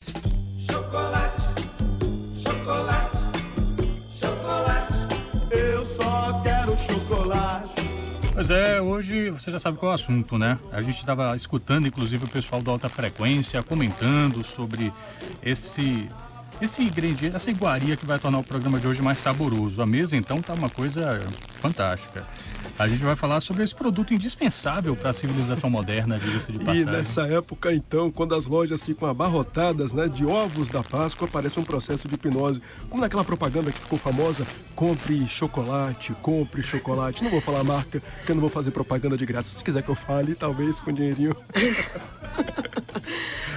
Chocolate, chocolate, chocolate. Eu só quero chocolate. Pois é, hoje você já sabe qual é o assunto, né? A gente estava escutando, inclusive, o pessoal da Alta Frequência comentando sobre esse ingrediente, essa iguaria que vai tornar o programa de hoje mais saboroso. A mesa, então, tá uma coisa fantástica. A gente vai falar sobre esse produto indispensável para a civilização moderna, diga-se de passagem. E nessa época, então, quando as lojas ficam abarrotadas, né, de ovos da Páscoa, parece um processo de hipnose. Como naquela propaganda que ficou famosa, compre chocolate, compre chocolate. Não vou falar a marca, porque eu não vou fazer propaganda de graça. Se quiser que eu fale, talvez com dinheirinho.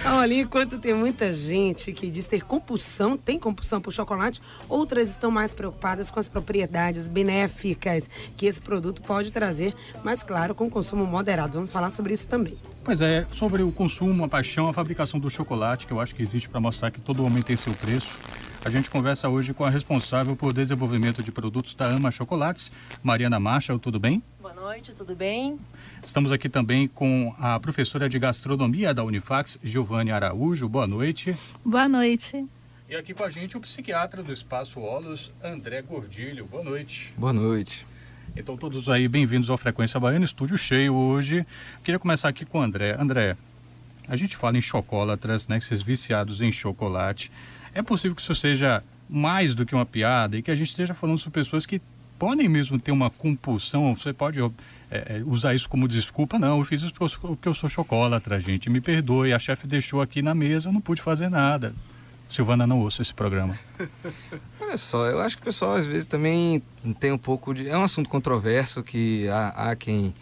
Olha, enquanto tem muita gente que diz ter compulsão, tem compulsão por chocolate, outras estão mais preocupadas com as propriedades benéficas que esse produto pode trazer, mas claro, com consumo moderado. Vamos falar sobre isso também. Pois é, sobre o consumo, a paixão, a fabricação do chocolate, que eu acho que existe para mostrar que todo homem tem seu preço. A gente conversa hoje com a responsável por desenvolvimento de produtos da Ama Chocolates, Mariana Marshall, tudo bem? Boa noite, tudo bem? Estamos aqui também com a professora de gastronomia da Unifax, Giovane Araújo. Boa noite. Boa noite. E aqui com a gente o psiquiatra do Espaço Olos, André Gordilho. Boa noite. Boa noite. Então todos aí bem-vindos ao Frequência Baiana, estúdio cheio hoje. Queria começar aqui com o André. André, a gente fala em chocolatras, né, esses viciados em chocolate. É possível que isso seja mais do que uma piada e que a gente esteja falando sobre pessoas que podem mesmo ter uma compulsão? Você pode usar isso como desculpa? Não, eu fiz isso porque eu sou chocolatra, gente. Me perdoe, a chefe deixou aqui na mesa, eu não pude fazer nada. Silvana, não ouça esse programa. Olha só, eu acho que o pessoal às vezes também tem um pouco de... É um assunto controverso que há quem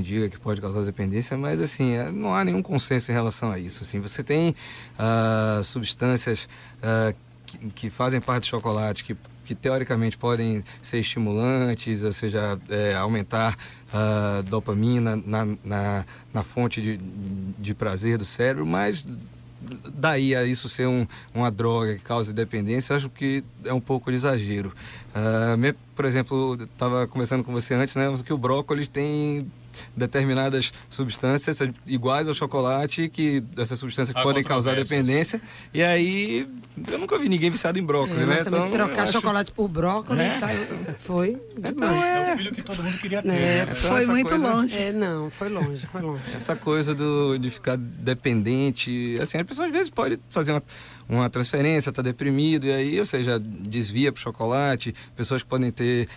diga que pode causar dependência, mas assim, não há nenhum consenso em relação a isso. Assim, você tem substâncias que fazem parte do chocolate, que teoricamente podem ser estimulantes, ou seja, aumentar a dopamina na fonte de prazer do cérebro, mas daí a isso ser uma droga que causa dependência, eu acho que é um pouco de exagero. Por exemplo, eu estava conversando com você antes, né, que o brócolis tem determinadas substâncias iguais ao chocolate, que essas substâncias podem causar dependência, e aí eu nunca vi ninguém viciado em brócolis, né? Então, trocar chocolate por brócolis, foi demais. É o filho que todo mundo queria ter. Foi muito longe. Não, foi longe. Essa coisa de ficar dependente, assim, a pessoa às vezes pode fazer uma transferência, está deprimido, e aí, ou seja, desvia para o chocolate, pessoas que podem ter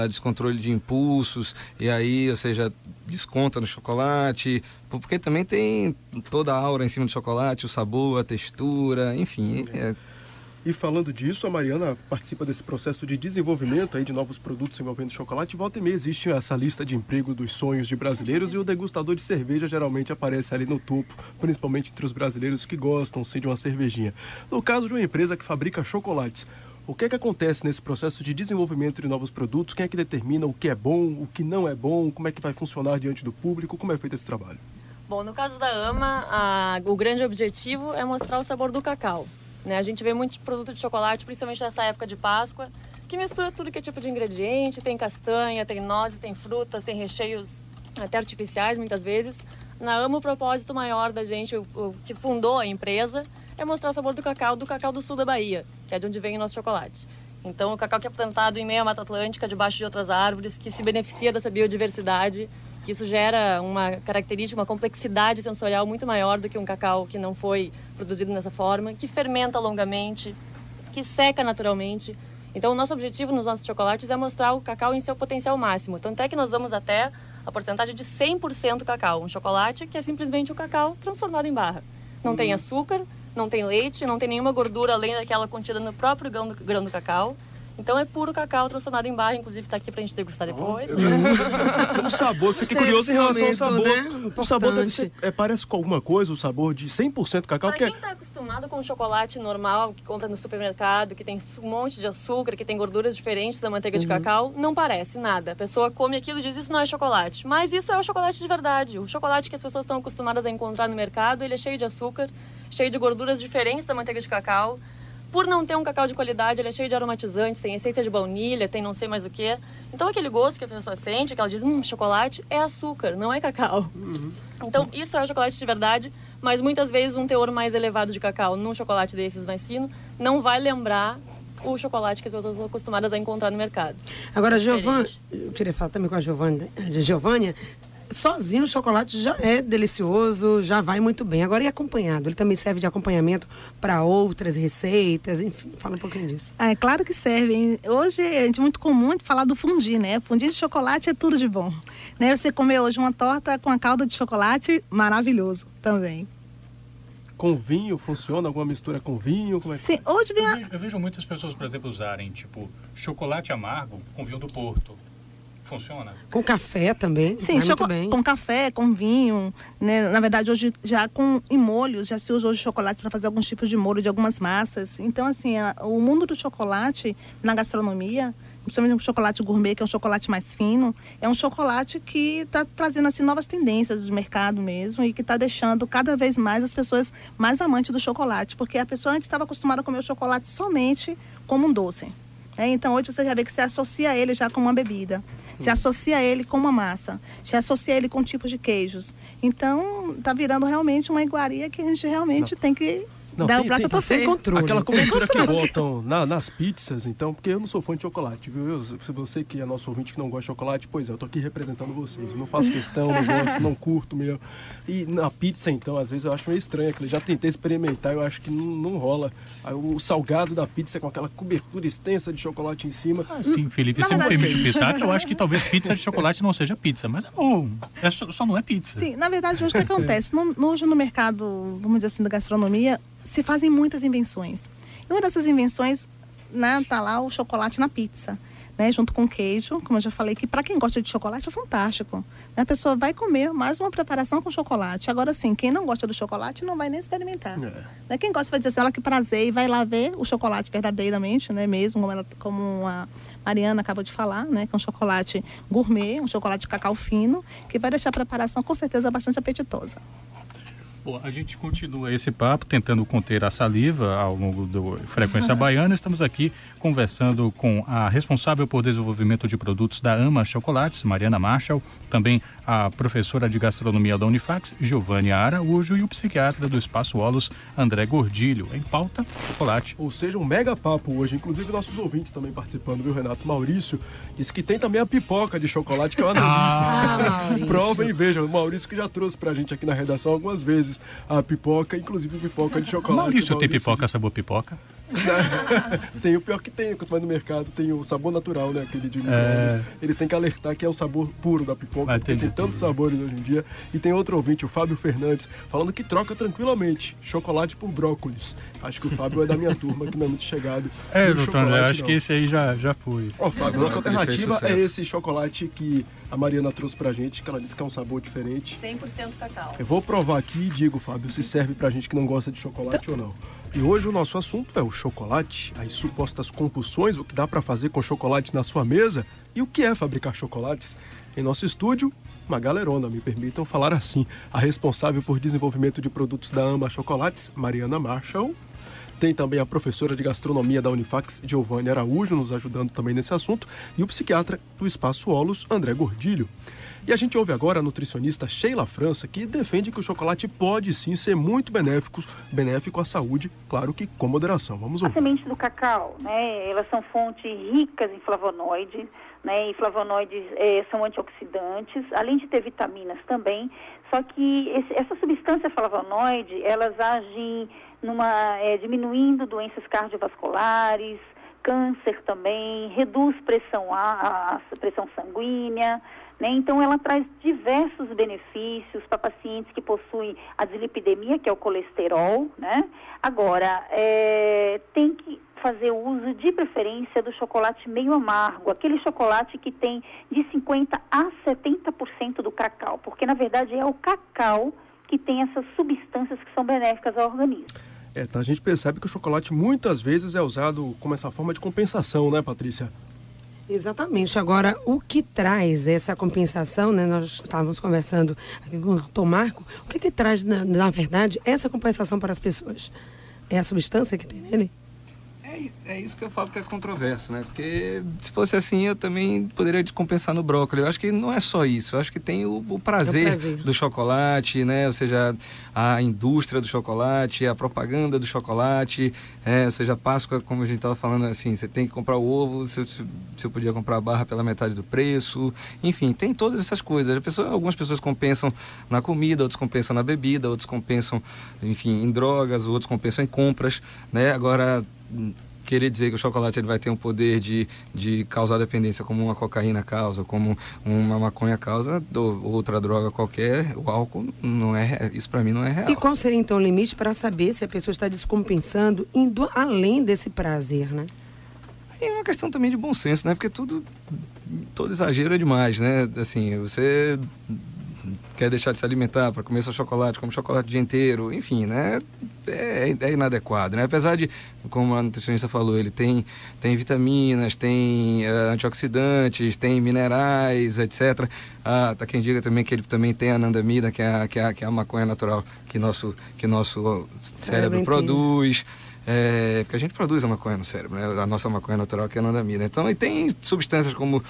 descontrole de impulsos, e aí, ou seja, desconta no chocolate, porque também tem toda a aura em cima do chocolate, o sabor, a textura, enfim. E falando disso, a Mariana participa desse processo de desenvolvimento aí de novos produtos envolvendo chocolate. Volta e meia existe essa lista de emprego dos sonhos de brasileiros e o degustador de cerveja geralmente aparece ali no topo, principalmente entre os brasileiros que gostam sim de uma cervejinha. No caso de uma empresa que fabrica chocolates, o que é que acontece nesse processo de desenvolvimento de novos produtos? Quem é que determina o que é bom, o que não é bom, como é que vai funcionar diante do público, como é feito esse trabalho? Bom, no caso da Ama, o grande objetivo é mostrar o sabor do cacau. Né? A gente vê muito produto de chocolate, principalmente nessa época de Páscoa, que mistura tudo que é tipo de ingrediente, tem castanha, tem nozes, tem frutas, tem recheios até artificiais muitas vezes. Na Ama, o propósito maior da gente, o que fundou a empresa, é mostrar o sabor do cacau do sul da Bahia, que é de onde vem o nosso chocolate. Então, o cacau que é plantado em meio à Mata Atlântica, debaixo de outras árvores, que se beneficia dessa biodiversidade, que isso gera uma característica, uma complexidade sensorial muito maior do que um cacau que não foi produzido dessa forma, que fermenta longamente, que seca naturalmente. Então, o nosso objetivo nos nossos chocolates é mostrar o cacau em seu potencial máximo. Tanto é que nós vamos até a porcentagem de 100% cacau. Um chocolate que é simplesmente o cacau transformado em barra. Não tem açúcar, não tem leite, não tem nenhuma gordura além daquela contida no próprio grão do cacau. Então é puro cacau transformado em barra, inclusive está aqui pra gente degustar depois. O sabor, fiquei curioso em relação ao sabor. Né? O sabor deve ser, parece com alguma coisa, o sabor de 100% cacau. Para quem está acostumado com o chocolate normal, que compra no supermercado, que tem um monte de açúcar, que tem gorduras diferentes da manteiga de cacau, não parece nada. A pessoa come aquilo e diz, isso não é chocolate. Mas isso é o chocolate de verdade. O chocolate que as pessoas estão acostumadas a encontrar no mercado, ele é cheio de açúcar, cheio de gorduras diferentes da manteiga de cacau, por não ter um cacau de qualidade, ele é cheio de aromatizantes, tem essência de baunilha, tem não sei mais o que. Então aquele gosto que a pessoa sente, que ela diz, chocolate é açúcar, não é cacau. Então isso é o chocolate de verdade, mas muitas vezes um teor mais elevado de cacau num chocolate desses mais fino não vai lembrar o chocolate que as pessoas estão acostumadas a encontrar no mercado. Agora, Giovânia, eu queria falar também com a Giovânia, sozinho o chocolate já é delicioso, já vai muito bem. Agora, e acompanhado? Ele também serve de acompanhamento para outras receitas, enfim, fala um pouquinho disso. É claro que serve. Hoje é muito comum falar do fondue, né? Fondue de chocolate é tudo de bom. Né? Você comer hoje uma torta com a calda de chocolate, maravilhoso também. Com vinho funciona? Alguma mistura com vinho? Como é que Sim, hoje vem Eu vejo muitas pessoas, por exemplo, usarem, tipo, chocolate amargo com vinho do Porto. Funciona? Com café também. Sim, muito bem. com café, com vinho, né? Na verdade, hoje já em molhos, já se usa hoje chocolate para fazer alguns tipos de molho de algumas massas. Então, assim, o mundo do chocolate na gastronomia, principalmente o chocolate gourmet, que é um chocolate mais fino, é um chocolate que está trazendo assim, novas tendências do mercado mesmo e que está deixando cada vez mais as pessoas mais amantes do chocolate, porque a pessoa antes estava acostumada a comer o chocolate somente como um doce. Então, hoje você já vê que você associa ele já com uma bebida, já associa ele com uma massa, já associa ele com tipos de queijos. Então, está virando realmente uma iguaria que a gente realmente tem que dar o braço a torcer. Sem controle. Aquela cobertura que botam nas pizzas, então, porque eu não sou fã de chocolate, viu? Se você que é nosso ouvinte que não gosta de chocolate, pois é, eu tô aqui representando vocês. Não faço questão, não gosto, não curto mesmo. E na pizza, então, às vezes eu acho meio estranho aquilo. Já tentei experimentar, eu acho que não rola. Aí, o salgado da pizza com aquela cobertura extensa de chocolate em cima. Sim, Felipe, você me permite o pitaco, eu acho que talvez pizza de chocolate não seja pizza, mas é bom. Só não é pizza. Sim, na verdade, hoje o que acontece? Hoje no mercado, vamos dizer assim, da gastronomia, se fazem muitas invenções. E uma dessas invenções, né, tá lá o chocolate na pizza, né, junto com queijo, como eu já falei, que para quem gosta de chocolate é fantástico. Né, a pessoa vai comer mais uma preparação com chocolate. Agora sim, quem não gosta do chocolate não vai nem experimentar. Né, quem gosta vai dizer assim, olha que prazer, e vai lá ver o chocolate verdadeiramente, né, mesmo como a Mariana acabou de falar, né, que é um chocolate gourmet, um chocolate de cacau fino, que vai deixar a preparação com certeza bastante apetitosa. Bom, a gente continua esse papo tentando conter a saliva ao longo do Frequência Baiana. Estamos aqui conversando com a responsável por desenvolvimento de produtos da Ama Chocolates, Mariana Marshall, também a professora de gastronomia da Unifax, Giovânia Araújo, e o psiquiatra do Espaço Olos, André Gordilho. Em pauta, chocolate. Ou seja, um mega papo hoje, inclusive nossos ouvintes também participando, viu, Renato? Maurício disse que tem também a pipoca de chocolate, que é uma delícia. Provem e vejam, o Maurício que já trouxe pra gente aqui na redação algumas vezes a pipoca, inclusive pipoca de chocolate. Maurício tem pipoca, sabor pipoca? Tem o pior que tem, quando você vai no mercado, tem o sabor natural, né? Aquele de micro-ondas. Eles têm que alertar que é o sabor puro da pipoca, porque tem tantos sabores hoje em dia. E tem outro ouvinte, o Fábio Fernandes, falando que troca tranquilamente chocolate por brócolis. Acho que o Fábio é da minha turma, que não é muito chegado. Doutor André, acho que esse aí já foi. Fábio, nossa alternativa é esse chocolate que a Mariana trouxe pra gente, que ela disse que é um sabor diferente. 100% cacau. Eu vou provar aqui e digo, Fábio, se serve pra gente que não gosta de chocolate ou não. E hoje o nosso assunto é o chocolate, as supostas compulsões, o que dá para fazer com chocolate na sua mesa e o que é fabricar chocolates. Em nosso estúdio, uma galerona, me permitam falar assim. A responsável por desenvolvimento de produtos da Ama Chocolates, Mariana Marshall. Tem também a professora de gastronomia da Unifax, Giovânia Araújo, nos ajudando também nesse assunto. E o psiquiatra do Espaço Olos, André Gordilho. E a gente ouve agora a nutricionista Sheila França, que defende que o chocolate pode sim ser muito benéfico à saúde, claro que com moderação. Vamos ouvir. As sementes do cacau, né, elas são fontes ricas em flavonoides, né, e flavonoides são antioxidantes, além de ter vitaminas também, só que essa substância flavonoide, elas agem diminuindo doenças cardiovasculares, câncer também, reduz a pressão sanguínea, né? Então ela traz diversos benefícios para pacientes que possuem a dislipidemia, que é o colesterol, né? Agora, tem que fazer uso de preferência do chocolate meio amargo, aquele chocolate que tem de 50% a 70% do cacau, porque na verdade é o cacau que tem essas substâncias que são benéficas ao organismo. A gente percebe que o chocolate muitas vezes é usado como essa forma de compensação, né, Patrícia? Exatamente. Agora, o que traz essa compensação, né? Nós estávamos conversando aqui com o Dr. Marco, o que traz, na verdade, essa compensação para as pessoas? É a substância que tem nele? É isso que eu falo que é controverso, né? Porque se fosse assim, eu também poderia compensar no brócolis. Eu acho que não é só isso. Eu acho que tem o prazer do chocolate, né? Ou seja, a indústria do chocolate, a propaganda do chocolate. Ou seja, a Páscoa, como a gente estava falando, assim, você tem que comprar o ovo, se eu podia comprar a barra pela metade do preço. Enfim, tem todas essas coisas. Algumas pessoas compensam na comida, outros compensam na bebida, outros compensam, enfim, em drogas, outros compensam em compras, né? Agora, querer dizer que o chocolate ele vai ter um poder de causar dependência como uma cocaína causa, como uma maconha causa, ou outra droga qualquer, o álcool, isso para mim não é real. E qual seria então o limite para saber se a pessoa está descompensando, indo além desse prazer, né? É uma questão também de bom senso, né? Porque todo exagero é demais, né? Assim, você quer deixar de se alimentar para comer só chocolate, come chocolate o dia inteiro, enfim, né? É inadequado, né? Apesar de, como a nutricionista falou, ele tem vitaminas, tem antioxidantes, tem minerais, etc. Tá quem diga também que ele também tem a anandamida, que é a maconha natural que nosso cérebro produz. Porque a gente produz a maconha no cérebro, né? A nossa maconha natural que é a anandamida. Então, e tem substâncias como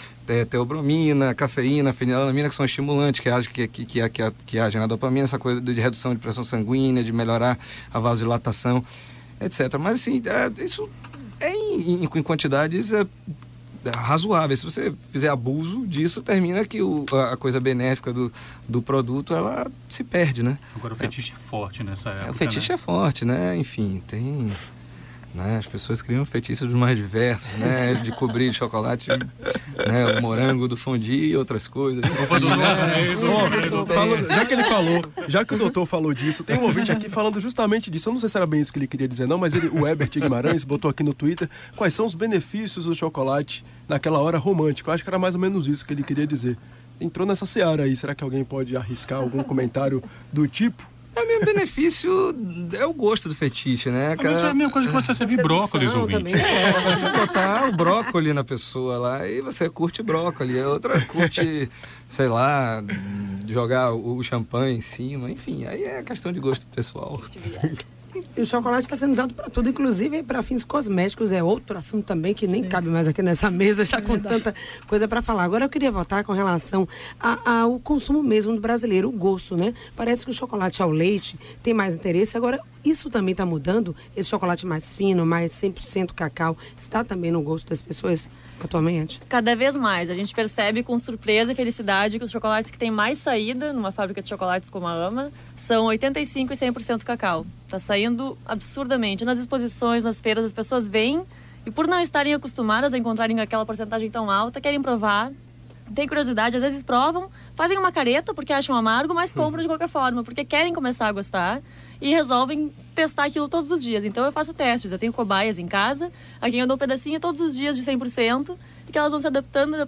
teobromina, cafeína, fenilalanina, que são estimulantes, que agem na dopamina, essa coisa de redução de pressão sanguínea, de melhorar a vasodilatação, etc. Mas, assim, isso em quantidades razoáveis. Se você fizer abuso disso, termina que a coisa benéfica do produto, ela se perde, né? Agora o fetiche é forte nessa época, o fetiche é forte, né? Enfim, tem... Né? As pessoas criam fetiches dos mais diversos, né? De cobrir de chocolate, né? O morango do fondue e outras coisas. Já que o doutor falou disso, tem um ouvinte aqui falando justamente disso. Eu não sei se era bem isso que ele queria dizer, não, mas o Herbert Guimarães botou aqui no Twitter quais são os benefícios do chocolate naquela hora romântica. Eu acho que era mais ou menos isso que ele queria dizer. Entrou nessa seara aí. Será que alguém pode arriscar algum comentário do tipo? O mesmo benefício é o gosto do fetiche, né? É a mesma coisa que você servir brócolis, ouvinte. Você botar o brócolis na pessoa lá e você curte brócolis, a outra curte, sei lá, jogar o champanhe em cima, enfim, aí é questão de gosto pessoal. E o chocolate está sendo usado para tudo, inclusive para fins cosméticos. É outro assunto também que nem cabe mais aqui nessa mesa, já com tanta coisa para falar. Agora eu queria voltar com relação ao consumo mesmo do brasileiro, o gosto, né? Parece que o chocolate ao leite tem mais interesse. Agora, isso também está mudando? Esse chocolate mais fino, mais 100% cacau, está também no gosto das pessoas atualmente? Cada vez mais. A gente percebe com surpresa e felicidade que os chocolates que têm mais saída numa fábrica de chocolates como a Ama são 85% e 100% cacau. Está saindo absurdamente. Nas exposições, nas feiras, as pessoas vêm e por não estarem acostumadas a encontrarem aquela porcentagem tão alta, querem provar, têm curiosidade, às vezes provam, fazem uma careta porque acham amargo, mas compram de qualquer forma, porque querem começar a gostar e resolvem testar aquilo todos os dias. Então eu faço testes, eu tenho cobaias em casa, a quem eu dou um pedacinho todos os dias de 100%, e que elas vão se adaptando,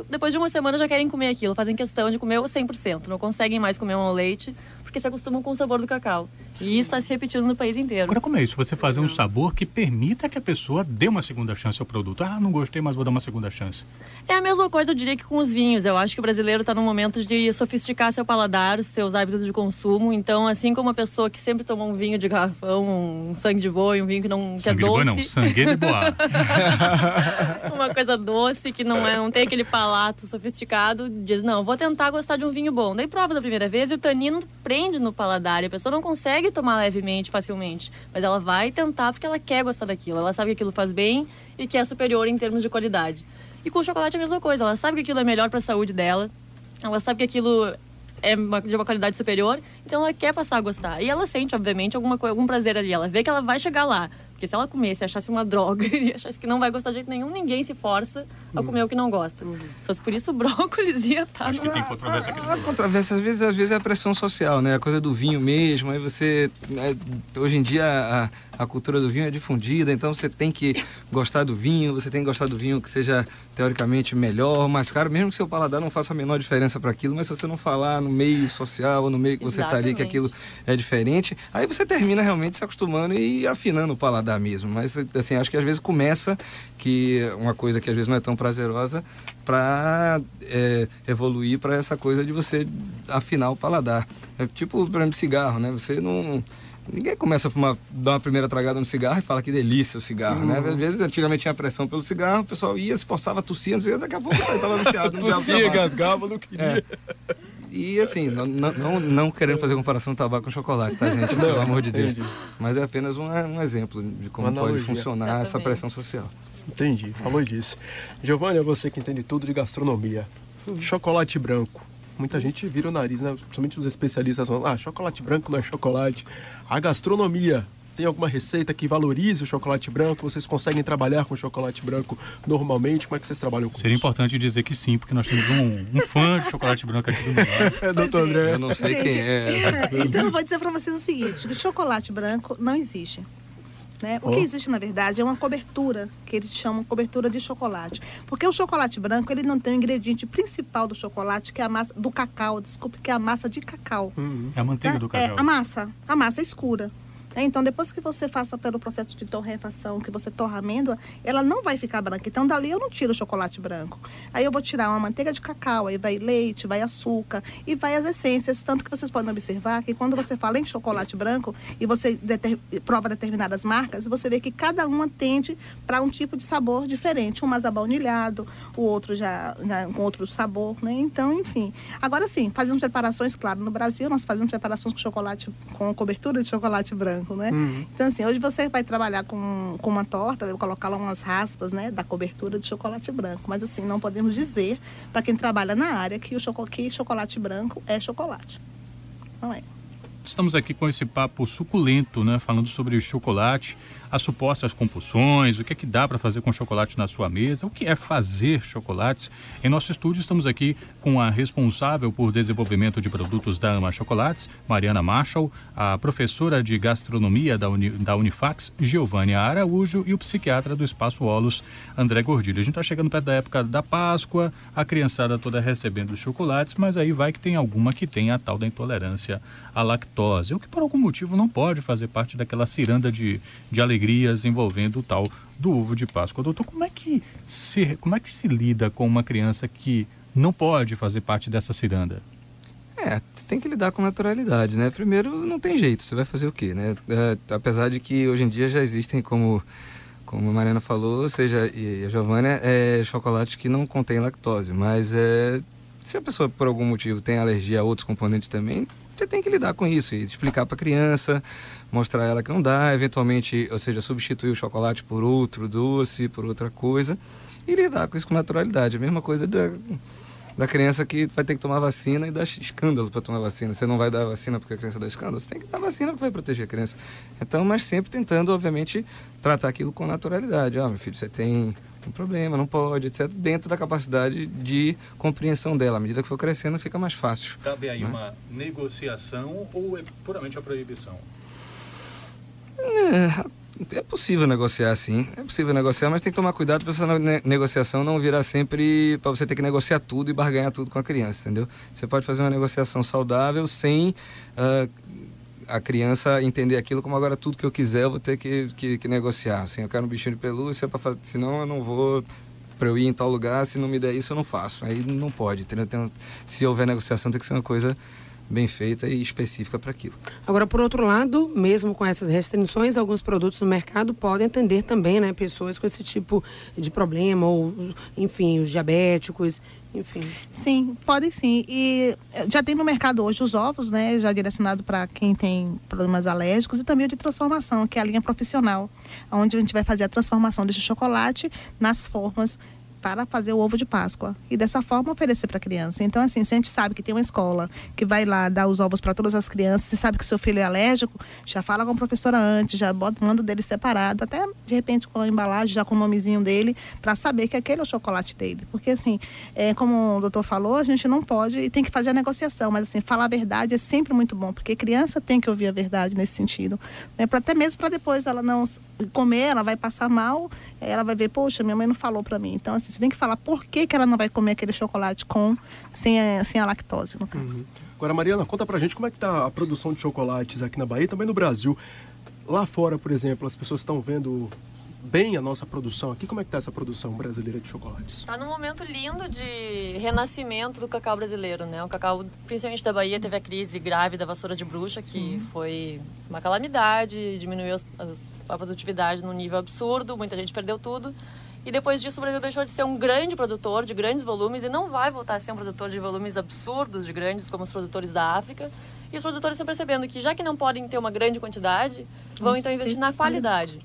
depois de uma semana já querem comer aquilo, fazem questão de comer o 100%, não conseguem mais comer um ao leite, porque se acostumam com o sabor do cacau. E isso está se repetindo no país inteiro. Agora, como é isso? Você fazer um sabor que permita que a pessoa dê uma segunda chance ao produto. Não gostei, mas vou dar uma segunda chance. É a mesma coisa, eu diria, que com os vinhos. Eu acho que o brasileiro está num momento de sofisticar seu paladar, seus hábitos de consumo. Então, assim como a pessoa que sempre tomou um vinho de garrafão, um sangue de boi, um vinho que é doce... Sangue de boi não, sangue de boa. Uma coisa doce, que não tem aquele palato sofisticado, diz, não, vou tentar gostar de um vinho bom. Daí prova da primeira vez e o tanino prende no paladar. E a pessoa não consegue tomar levemente, facilmente. Mas ela vai tentar porque ela quer gostar daquilo. Ela sabe que aquilo faz bem e que é superior em termos de qualidade. E com o chocolate é a mesma coisa. Ela sabe que aquilo é melhor para a saúde dela. Ela sabe que aquilo é de uma qualidade superior. Então ela quer passar a gostar. E ela sente, obviamente, algum prazer ali. Ela vê que ela vai chegar lá. Porque se ela comesse e achasse uma droga e achasse que não vai gostar de jeito nenhum, ninguém se força a comer o que não gosta. Só por isso o brócolis ia estar... Acho que tem controvérsia aqui. A controvérsia, às vezes é a pressão social, né? A coisa do vinho mesmo. Aí você... hoje em dia a cultura do vinho é difundida, então você tem que gostar do vinho, você tem que gostar do vinho que seja teoricamente melhor, mais caro, mesmo que seu paladar não faça a menor diferença para aquilo, mas se você não falar no meio social ou no meio que você está ali, que aquilo é diferente, aí você termina realmente se acostumando e afinando o paladar mesmo. Mas assim, acho que às vezes começa que uma coisa que às vezes não é tão prazerosa para evoluir para essa coisa de você afinar o paladar. É tipo, por exemplo, cigarro, né? Você não... Ninguém começa a fumar, dar uma primeira tragada no cigarro e fala que delícia o cigarro, né? Às vezes, antigamente tinha pressão pelo cigarro, o pessoal ia, se forçava a tossir, daqui a pouco estava viciado. Tossia, gasgava, não queria. E assim, não querendo fazer comparação do tabaco com chocolate, tá, gente? Pelo amor de Deus. Entendi. Mas é apenas um exemplo de como pode funcionar essa pressão social. Entendi, falou disso. Giovanni, é você que entende tudo de gastronomia. Chocolate branco. Muita gente vira o nariz, né? Principalmente os especialistas falam, chocolate branco não é chocolate. A gastronomia, tem alguma receita que valorize o chocolate branco? Vocês conseguem trabalhar com chocolate branco normalmente? Como é que vocês trabalham com Seria isso? importante dizer que sim, porque nós temos um fã de chocolate branco aqui do lado. Doutor André. Eu não sei quem é. Então eu vou dizer para vocês o seguinte, que chocolate branco não existe. Né? O que existe, na verdade, é uma cobertura, que eles chamam cobertura de chocolate. Porque o chocolate branco, ele não tem o ingrediente principal do chocolate, que é a massa do cacau, que é a massa de cacau. É a manteiga do cacau. É a massa é escura. Então, depois que você faça pelo processo de torrefação, que você torra a amêndoa, ela não vai ficar branca. Então, dali eu não tiro o chocolate branco. Aí eu vou tirar uma manteiga de cacau, aí vai leite, vai açúcar e vai as essências. Tanto que vocês podem observar que quando você fala em chocolate branco e você prova determinadas marcas, você vê que cada uma tende para um tipo de sabor diferente. Um mais abaunilhado, o outro já com outro sabor, né? Então, enfim. Agora sim, fazemos preparações, claro, no Brasil nós fazemos preparações com chocolate, com cobertura de chocolate branco. Né? Então, assim, hoje você vai trabalhar com uma torta, vai colocar lá umas raspas, né, da cobertura de chocolate branco. Mas, assim, não podemos dizer, para quem trabalha na área, que chocolate branco é chocolate. Não é. Estamos aqui com esse papo suculento, né, falando sobre o chocolate, as supostas compulsões, o que é que dá para fazer com chocolate na sua mesa, o que é fazer chocolates. Em nosso estúdio estamos aqui com a responsável por desenvolvimento de produtos da Ama Chocolates, Mariana Marshall, a professora de gastronomia da Unifax, Giovanni Araújo, e o psiquiatra do Espaço Olos, André Gordilho. A gente está chegando perto da época da Páscoa, a criançada toda recebendo chocolates, mas aí vai que tem alguma que tem a tal da intolerância à lactose, ou que por algum motivo não pode fazer parte daquela ciranda de alegrias envolvendo o tal do ovo de Páscoa. Doutor, como é que se lida com uma criança que não pode fazer parte dessa ciranda? Você tem que lidar com naturalidade, né? Primeiro, não tem jeito, você vai fazer o quê, né? Apesar de que hoje em dia já existem, como a Mariana falou, e a Giovânia, chocolate que não contém lactose, mas se a pessoa por algum motivo tem alergia a outros componentes também, você tem que lidar com isso e explicar para a criança, mostrar a ela que não dá, eventualmente, ou seja, substituir o chocolate por outro doce, por outra coisa, e lidar com isso com naturalidade. A mesma coisa da criança que vai ter que tomar vacina e dar escândalo para tomar vacina. Você não vai dar vacina porque a criança dá escândalo, você tem que dar vacina porque vai proteger a criança. Então, mas sempre tentando, obviamente, tratar aquilo com naturalidade. Meu filho, você tem um problema, não pode, etc. Dentro da capacidade de compreensão dela. À medida que for crescendo, fica mais fácil. Cabe aí uma negociação ou é puramente a proibição? É possível negociar, sim. É possível negociar, mas tem que tomar cuidado para essa negociação não virar sempre para você ter que negociar tudo e barganhar tudo com a criança, entendeu? Você pode fazer uma negociação saudável sem a criança entender aquilo como agora tudo que eu quiser eu vou ter que negociar. Assim, eu quero um bichinho de pelúcia, senão eu não vou para eu ir em tal lugar, se não me der isso eu não faço. Aí não pode, entendeu? Se houver negociação tem que ser uma coisa bem feita e específica para aquilo. Agora, por outro lado, mesmo com essas restrições, alguns produtos no mercado podem atender também, né, pessoas com esse tipo de problema, ou, enfim, os diabéticos, enfim. Sim, podem sim. E já tem no mercado hoje os ovos, né, já direcionado para quem tem problemas alérgicos, e também o de transformação, que é a linha profissional, onde a gente vai fazer a transformação desse chocolate nas formas para fazer o ovo de Páscoa e dessa forma oferecer para a criança. Então, assim, se a gente sabe que tem uma escola que vai lá dar os ovos para todas as crianças, se sabe que o seu filho é alérgico, já fala com a professora antes, já manda dele separado, até de repente com a embalagem, já com o nomezinho dele, para saber que aquele é o chocolate dele. Porque, assim, como o doutor falou, a gente não pode e tem que fazer a negociação, mas, assim, falar a verdade é sempre muito bom, porque criança tem que ouvir a verdade nesse sentido, né? Até mesmo para depois ela não comer, ela vai passar mal, ela vai ver, poxa, minha mãe não falou para mim. Então, assim, você tem que falar por que ela não vai comer aquele chocolate sem a lactose, no caso. Uhum. Agora, Mariana, conta pra gente como é que tá a produção de chocolates aqui na Bahia e também no Brasil. Lá fora, por exemplo, as pessoas estão vendo bem a nossa produção aqui? Como é que está essa produção brasileira de chocolates? Está num momento lindo de renascimento do cacau brasileiro, né? O cacau, principalmente da Bahia, teve a crise grave da vassoura de bruxa, que foi uma calamidade, diminuiu a produtividade num nível absurdo, muita gente perdeu tudo. E depois disso o Brasil deixou de ser um grande produtor de grandes volumes e não vai voltar a ser um produtor de volumes absurdos, de grandes, como os produtores da África. E os produtores estão percebendo que, já que não podem ter uma grande quantidade, vão então investir na qualidade.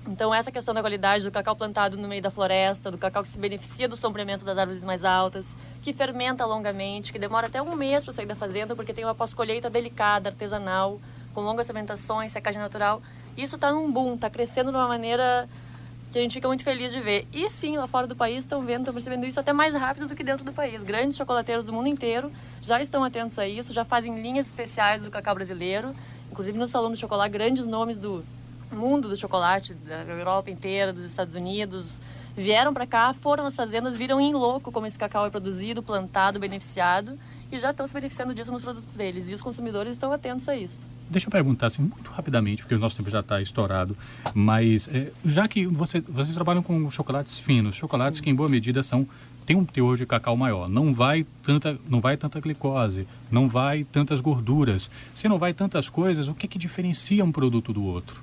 Então, essa questão da qualidade do cacau plantado no meio da floresta, do cacau que se beneficia do sombreamento das árvores mais altas, que fermenta longamente, que demora até um mês para sair da fazenda, porque tem uma pós-colheita delicada, artesanal, com longas fermentações, secagem natural. Isso está num boom, está crescendo de uma maneira que a gente fica muito feliz de ver. E sim, lá fora do país estão percebendo isso até mais rápido do que dentro do país. Grandes chocolateiros do mundo inteiro já estão atentos a isso, já fazem linhas especiais do cacau brasileiro. Inclusive no Salão do Chocolate, grandes nomes do mundo do chocolate, da Europa inteira, dos Estados Unidos, vieram para cá, foram às fazendas, viram em loco como esse cacau é produzido, plantado, beneficiado, e já estão se beneficiando disso nos produtos deles. E os consumidores estão atentos a isso. Deixa eu perguntar assim, muito rapidamente, porque o nosso tempo já está estourado, mas já que vocês trabalham com chocolates finos, chocolates que em boa medida têm um teor de cacau maior, não vai tanta glicose, não vai tantas gorduras, se não vai tantas coisas, o que diferencia um produto do outro?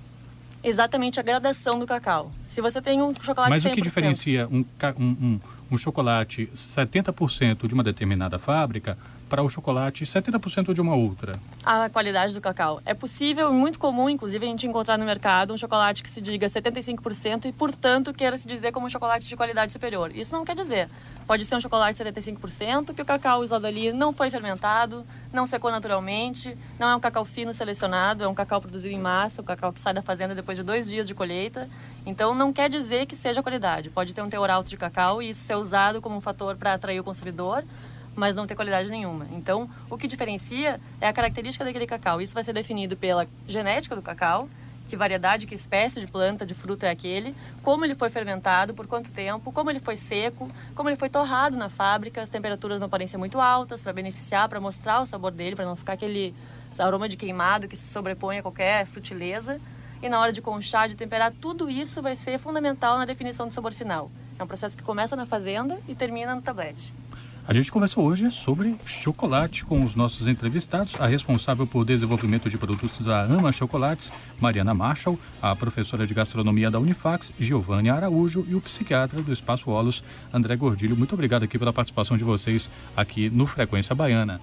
Exatamente a gradação do cacau. Se você tem um chocolate 100%... Mas o que diferencia um chocolate 70% de uma determinada fábrica para o chocolate 70% de uma outra? A qualidade do cacau. É possível, muito comum, inclusive, a gente encontrar no mercado um chocolate que se diga 75% e, portanto, queira se dizer como um chocolate de qualidade superior. Isso não quer dizer. Pode ser um chocolate 75% que o cacau usado ali não foi fermentado, não secou naturalmente, não é um cacau fino selecionado, é um cacau produzido em massa, o cacau que sai da fazenda depois de 2 dias de colheita. Então, não quer dizer que seja qualidade. Pode ter um teor alto de cacau e isso ser usado como um fator para atrair o consumidor, mas não ter qualidade nenhuma. Então, o que diferencia é a característica daquele cacau. Isso vai ser definido pela genética do cacau, que variedade, que espécie de planta, de fruta é aquele, como ele foi fermentado, por quanto tempo, como ele foi seco, como ele foi torrado na fábrica, as temperaturas não podem ser muito altas para beneficiar, para mostrar o sabor dele, para não ficar aquele aroma de queimado que se sobrepõe a qualquer sutileza. E na hora de conchar, de temperar, tudo isso vai ser fundamental na definição do sabor final. É um processo que começa na fazenda e termina no tablete. A gente conversou hoje sobre chocolate com os nossos entrevistados, a responsável por desenvolvimento de produtos da Ama Chocolates, Mariana Marshall, a professora de gastronomia da Unifax, Giovânia Araújo, e o psiquiatra do Espaço Olos, André Gordilho. Muito obrigado aqui pela participação de vocês aqui no Frequência Baiana.